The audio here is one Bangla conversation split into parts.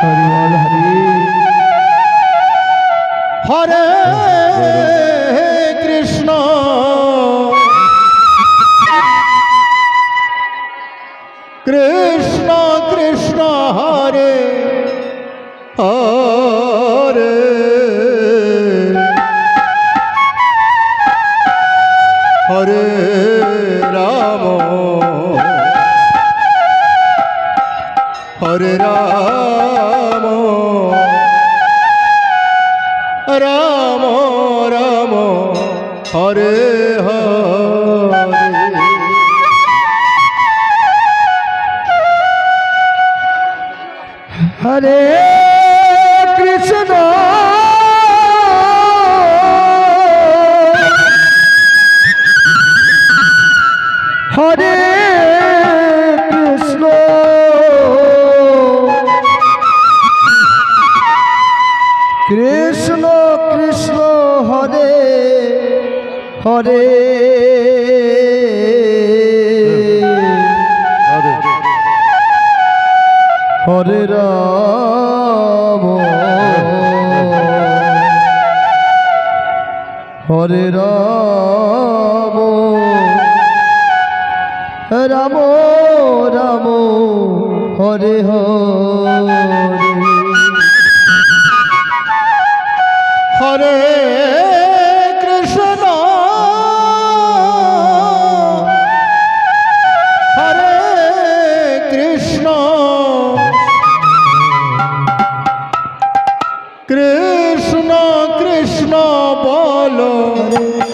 হরি বল হরে কৃষ্ণ কৃষ্ণ কৃষ্ণ হরে হরে হরে রাম হরে রাম রাম রাম হরে হরে হরে কৃষ্ণ হরে কৃষ্ণ কৃষ্ণ কৃষ্ণ হরে হরে হরে রাম হরে রাম রাম রাম হরে হরে হরে কৃষ্ণ হরে কৃষ্ণ কৃষ্ণ কৃষ্ণ বলো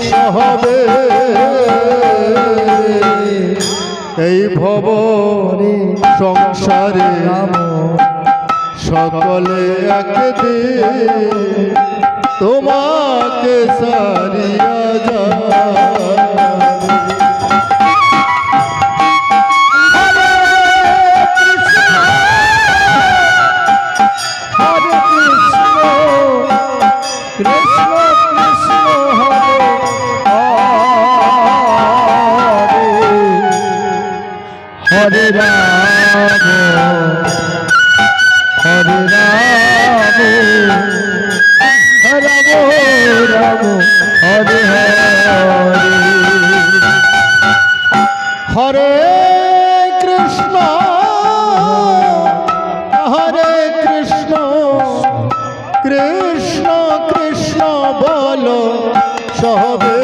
সহবে এই ভব সংসারে সকলে একদিন তোমাকে সারিয়া যায় হরে কৃষ্ণ কৃষ্ণ কৃষ্ণ হরে হরে রাম হরে রাম রাম রাম হরে হরে হরে কৃষ্ণ হরে কৃষ্ণ কৃষ্ণ কৃষ্ণ বলো সহবে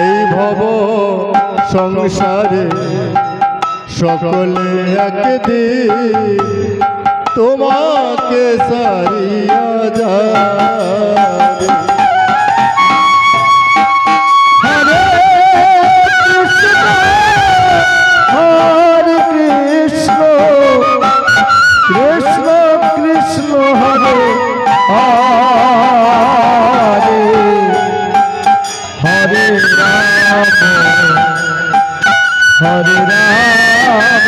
এই ভব সংসারে সকলে একদিন তোমাকে সারিয়া যাবে হরে কৃষ্ণ হরে কৃষ্ণ কৃষ্ণ কৃষ্ণ হরে হরে হরে রাম হরে রাম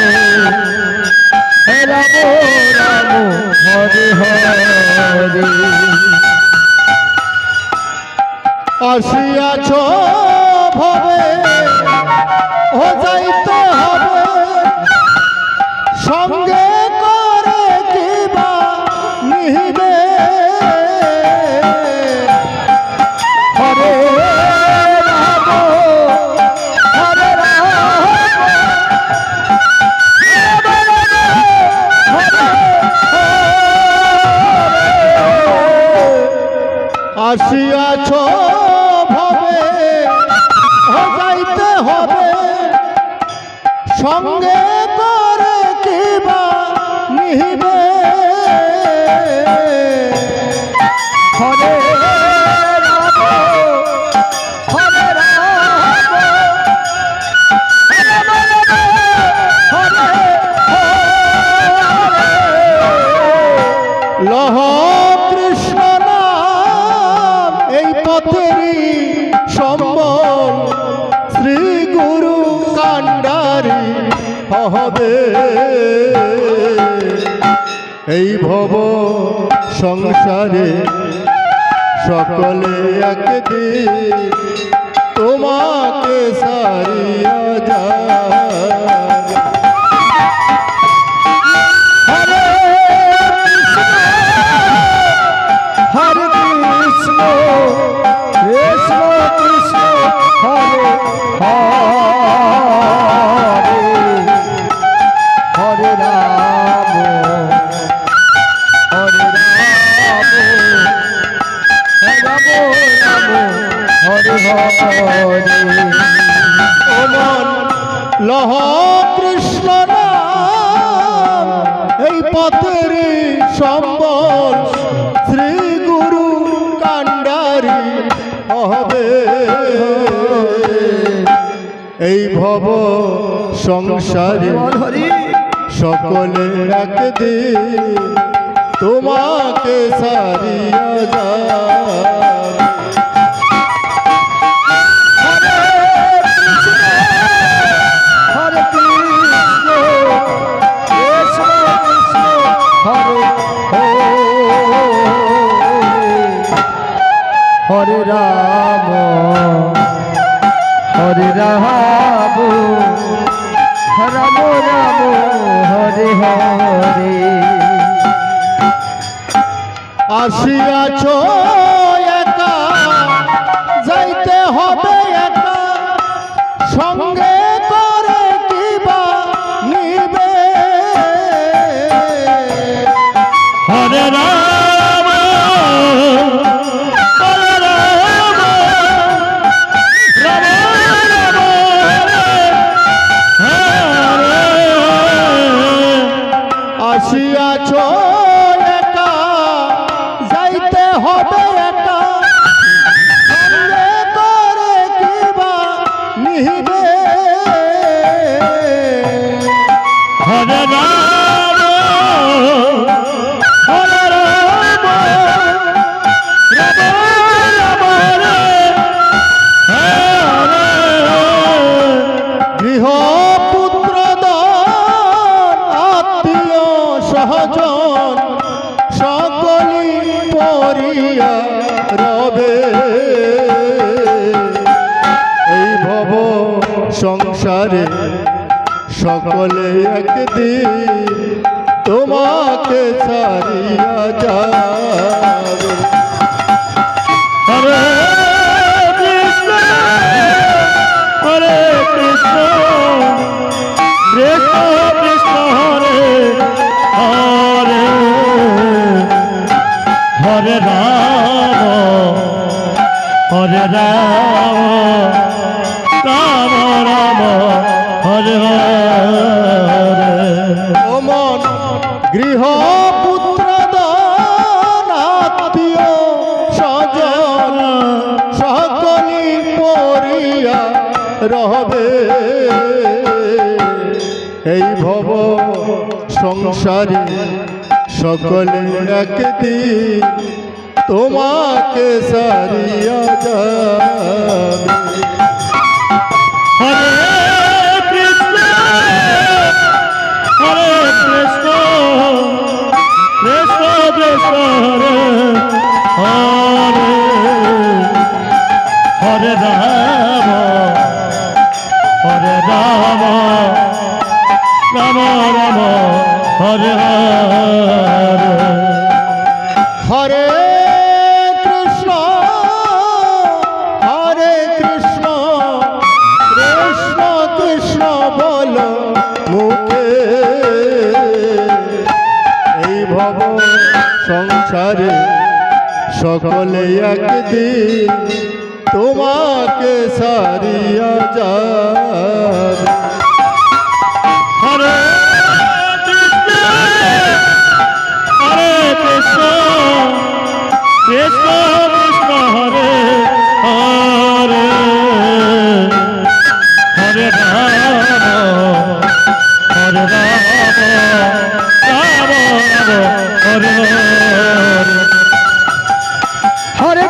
রাম রাম হরে হরে আসিয়াছ ভবে ও যাইতে হবে সঙ্গে করে কিবা নিহিবে হরে রাম হরে আসিয়াছ ভবে যাইতে হবে সঙ্গে করে কিবা নিহিবে হরে রাম হরে রাম হরে লহ কৃষ্ণ নাম এই পথেরই সম্বল শ্রী গুরু কাণ্ডারি হবে এই ভব সংসারে সকলে একদিন তোমাকে সারিয়া যায় লহ কৃষ্ণ নাম এই পথের সম্বল শ্রী গুরু কাণ্ডারি হবে এই ভব সংসারে সকলে একদিন তোমাকে সারিয়া যায়। হরে কৃষ্ণ কৃষ্ণ কৃষ্ণ হরে হরে রাম হরে রাম রাম রাম হরে হরে। আসিয়াছ একা যাইতে হবে একা সঙ্গে করে কিবা নিবে হরে রাম হরে রাম রাম রাম হরে হরে। আসিয়াছ একা যাইতে হবে একা সঙ্গে করে কিবা নিবে হরে রাম হরে রাম রাম রাম হরে হরে। গৃহপুত্র দান আত্মীয় সহজন সকলি পরিয়া রবে এই ভব সংসারে সকলে একদিন তোমাকে ছাড়িয়া যাবে। হরে কৃষ্ণ হরে কৃষ্ণ কৃষ্ণ কৃষ্ণ হরে হরে হরে রাম হরে রাম রাম রাম হরে হরে। ও মন গৃহপুত্র দান আত্মীয় স্বজন সকলি পরিয়া রবে এই ভব সংসারে সকলে একদিন তোমাকে সারিয়া যাবে। হরে কৃষ্ণ হরে কৃষ্ণ কৃষ্ণ কৃষ্ণ হরে হরে হরে রাম হরে রাম রাম রাম হরে হরে। হরে কৃষ্ণ কৃষ্ণ কৃষ্ণ বল মুখে এই ভব সংসারে সকলে একদিন তোমাকে সারিয়া যাবে। হরে কৃষ্ণ কৃষ্ণ কৃষ্ণ কৃষ্ণ হরে হরে হরে রাম হরে রাম রাম রাম হরে হরে। হরে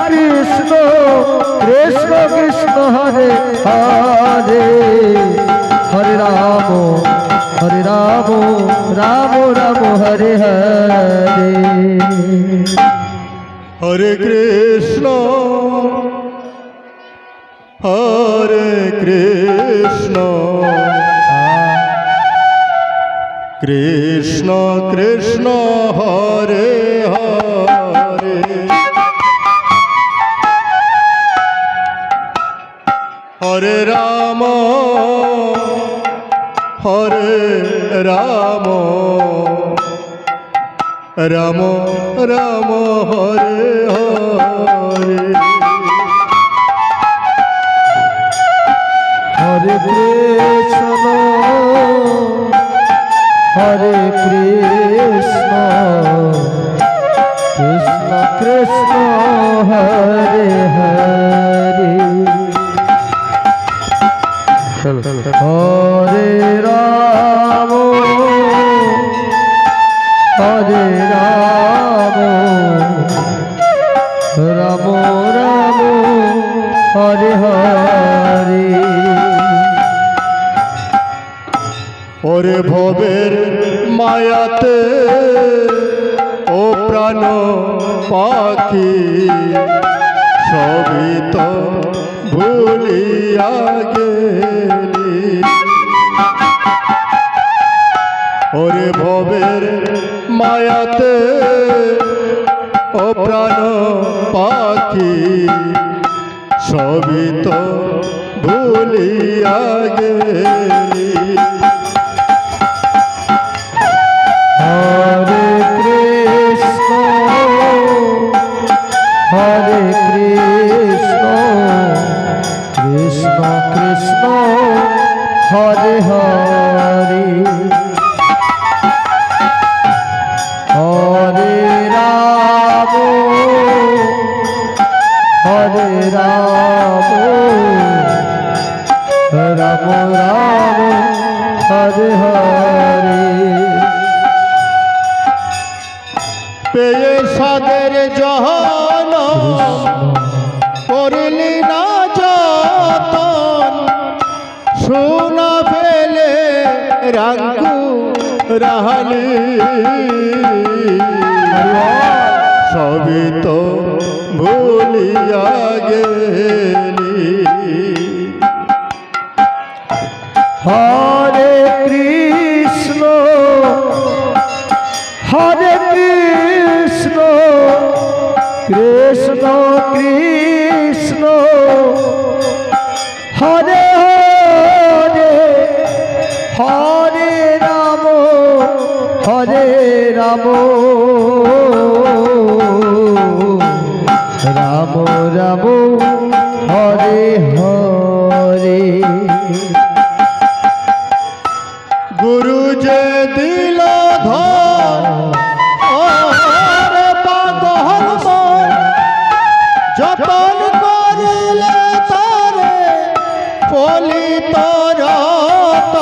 কৃষ্ণ কৃষ্ণ কৃষ্ণ হরে হরে হরে রাম রাম রাম হরে হরে। হরে কৃষ্ণ কৃষ্ণ কৃষ্ণ হরে হরে হরে রাম রাম রাম হরে হরে। হরে কৃষ্ণ হরে কৃষ্ণ কৃষ্ণ কৃষ্ণ হরে হরে হরে রাম হরে রাম রাম রাম হরে হরে ওরে ভবের মায়াতে ও প্রাণ পাখি সবই তো ভুলিয়া গেলি। ওরে ভবের মায়াতে ও প্রাণ পাখি সবই তো ভুলিয়া গেলি। হরে কৃষ্ণ হরে কৃষ্ণ কৃষ্ণ কৃষ্ণ হরে হরে হরে রাম হরে রাম রাম রাম হরে হরে পেয়ে সাদের জহন করলি না যতন সোনা ফেলে রাঙ্গু রাহালি সবই তো ভুলিয়া গেলি। হরে কৃষ্ণ হরে কৃষ্ণ কৃষ্ণ কৃষ্ণ হরে হরে হরে রাম রাম রাম হরে হরে গুরু যে দিল ধন আর পাগল মন যতন করিলে তারে ফলিত রত।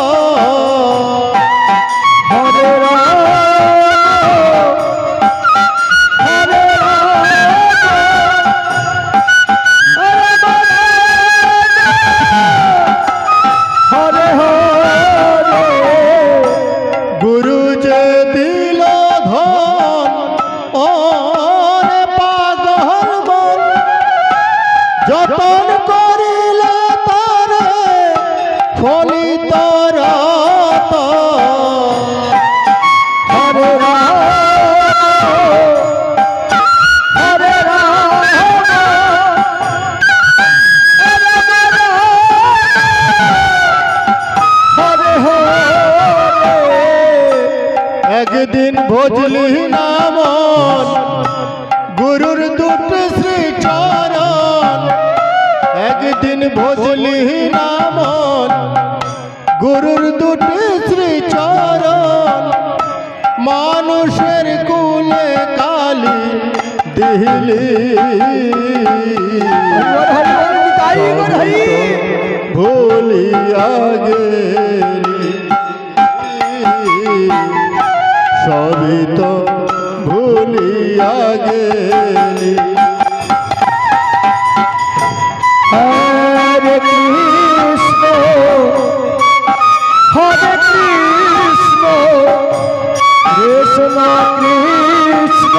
হরে রাম হরে হরে হরে গুরু যে দিল ধন আর পাগল মন যতন করিলে তারে ফলিত রত। হরে রাম হরে রাম হরে হরে একদিন ভজলি নামন গুরুর দুট শ্রীচরণ। একদিন ভজলি নামন গুরুর দুট শ্রীচরণ। মানুষের কুলে কালি দিলি ভুলিয়া গেলি। সবই তো ভুলিয়া গেলি। হরে কৃষ্ণ হরে কৃষ্ণ কৃষ্ণ কৃষ্ণ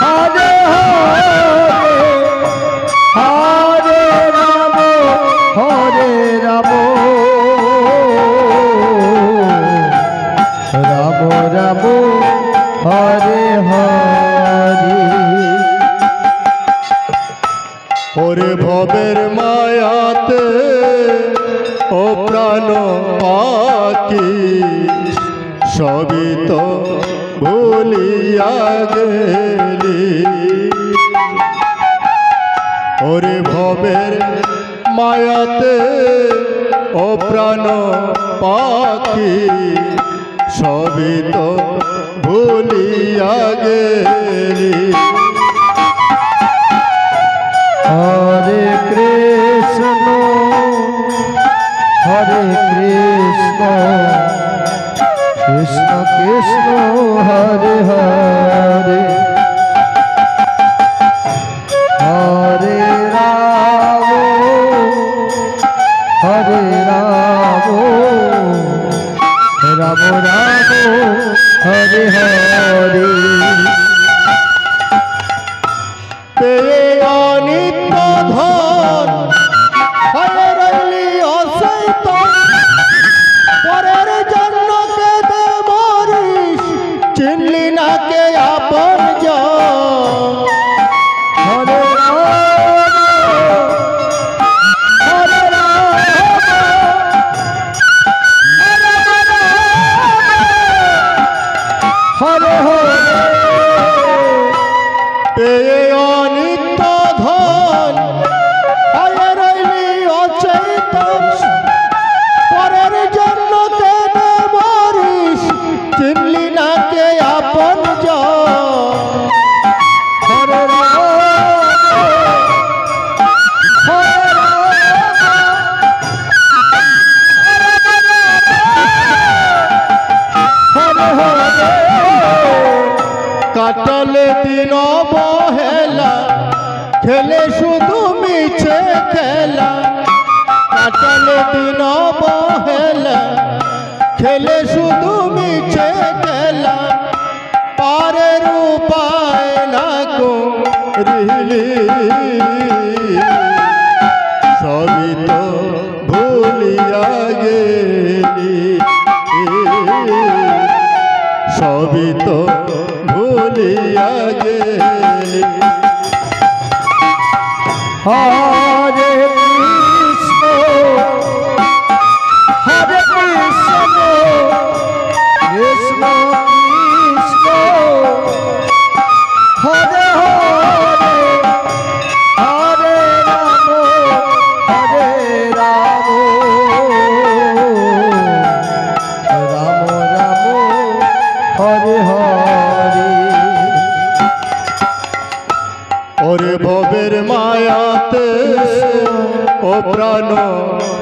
হরে হরে হরে রাম রাম রাম হরে হরে ওরে ভবের মায়াতে ও প্রাণ পাখি সবই তো ভুলিয়া গেলি। ওরে ভবের মায়াতে ও প্রাণ পাখি সবই তো ভুলিয়া গেলি। হরে কৃষ্ণ হরে কৃষ্ণ কৃষ্ণ কৃষ্ণ হরে হরে হরে রাম হরে রাম রাম রাম হরে হরে পেয়ে অনিত্য ধন হয়ে রইলি অচেতন, পরের জন্য কেঁদে মরিস, চিনলি না কে আপন জন। হরে রাম হরে রাম হরে হরে পেয়ে অনিত্য ধন হয়ে রইলি অচেতন, পরের জন্য কেঁদে মরিস, চিনলি না কে আপন জন। হরে রাম হরে রাম হরে হরে কাটালে দিন অবহেলা, খেলে শুধু মিছে খেলা। কাটালে দিন অবহেলা, খেলে শুধু মিছে খেলা। পারের উপায় না করিলি, সবই তো ভুলিয়া গেলি। সবই তো ভুলিয়া গেলি। হরে কৃষ্ণ হরে কৃষ্ণ কৃষ্ণ কৃষ্ণ হরে হরে হরে রাম হরে রাম রাম রাম হরে হরে ওরে ভবের মায়াতে ও প্রাণ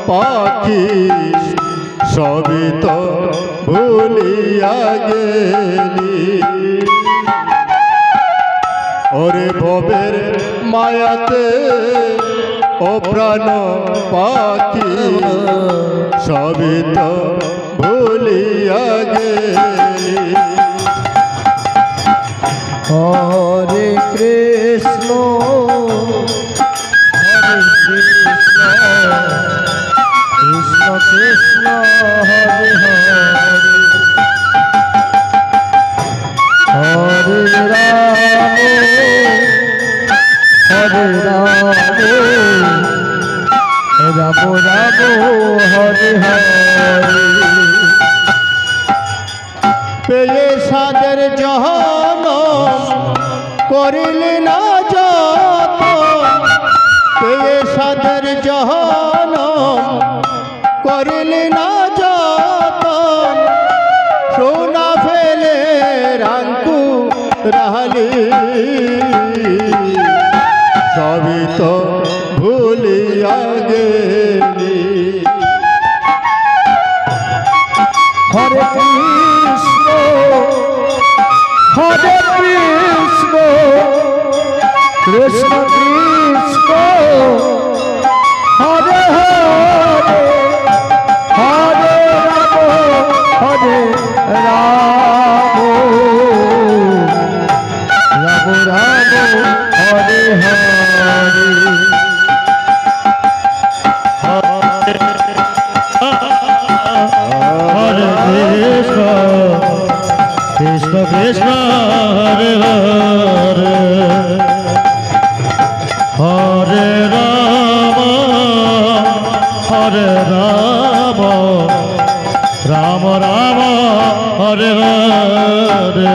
পাখি সবই তো ভুলিয়া গেলি। ওরে ভবের মায়াতে ও প্রাণ পাখি সবই তো ভুলিয়া গেলি। হরে কৃষ্ণ হরে কৃষ্ণ কৃষ্ণ কৃষ্ণ হরে হরে হরে রাম হরে রাম রাম রাম হরে হরে পেয়ে সাদের জহনম করিলি না যত, পেয়ে সাদের জহনম করিলি না যত। সোনা ফেলে রাঙ্কু রাহলি, সবই তো ভুলিয়া গেলি। হরে কৃষ্ণ হরে Krishna Krishna Krishna Hare Hare Hare Ram Ram Ram Hare Hare Hare Krishna, Krishna Krishna, Hare Hare, Hare Rama, Hare Rama, Rama Rama, Hare Hare.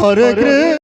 হরে কৃষ্ণ।